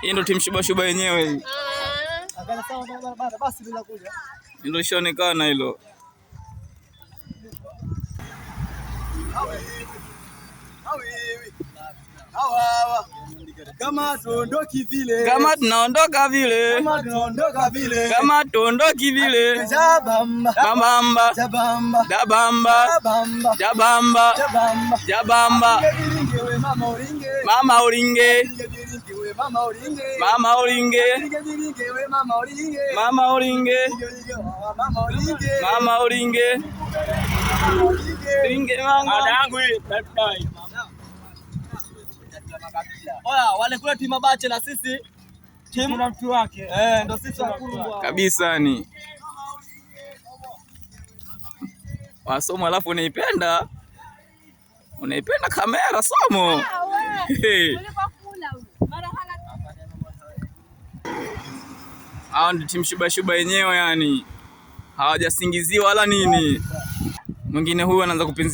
Hii ndo timu Shuba yenyewe hii. Ndio ishaonekana hilo. Kama tuondoki vile, kama tunaondoka vile, kama tuondoki vile, jabamba jabamba jabamba jabamba jabamba jabamba, mama ulinge, mama ulinge, mama ulinge, mama ulinge, mama ulinge, ulinge mama yangu hii. Oya, wale kule timu Bache na sisi timu na mtu wake. Ndio sisi wakubwa kabisa ni. Wasomo alafu unaipenda kamera somo. Hao ndio timu Shuba yenyewe yani. Hawajasingiziwa wala nini. Mwingine huyu anaanza kupinzia